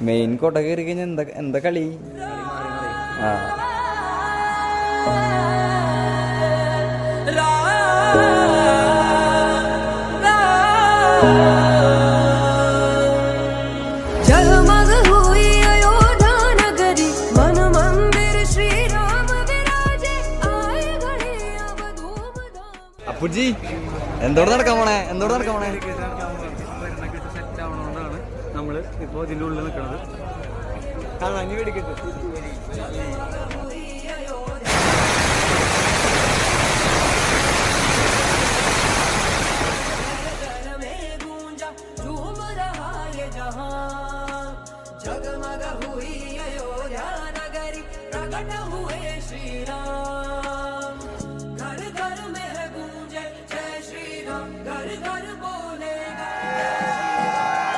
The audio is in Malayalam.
മെയിൻ കോട്ട കയറി കഴിഞ്ഞാൽ എന്താ കളി? ആ അപ്പുജി എന്തോട് നടക്കാൻ പോണേ? സെറ്റ് ആവണോണ്ടാണ് നമ്മള് ഇപ്പൊ ഇതിന്റെ ഉള്ളിൽ നിൽക്കുന്നത്. जगमग हुई अयोध्या नगरी प्रकट हुए श्री राम.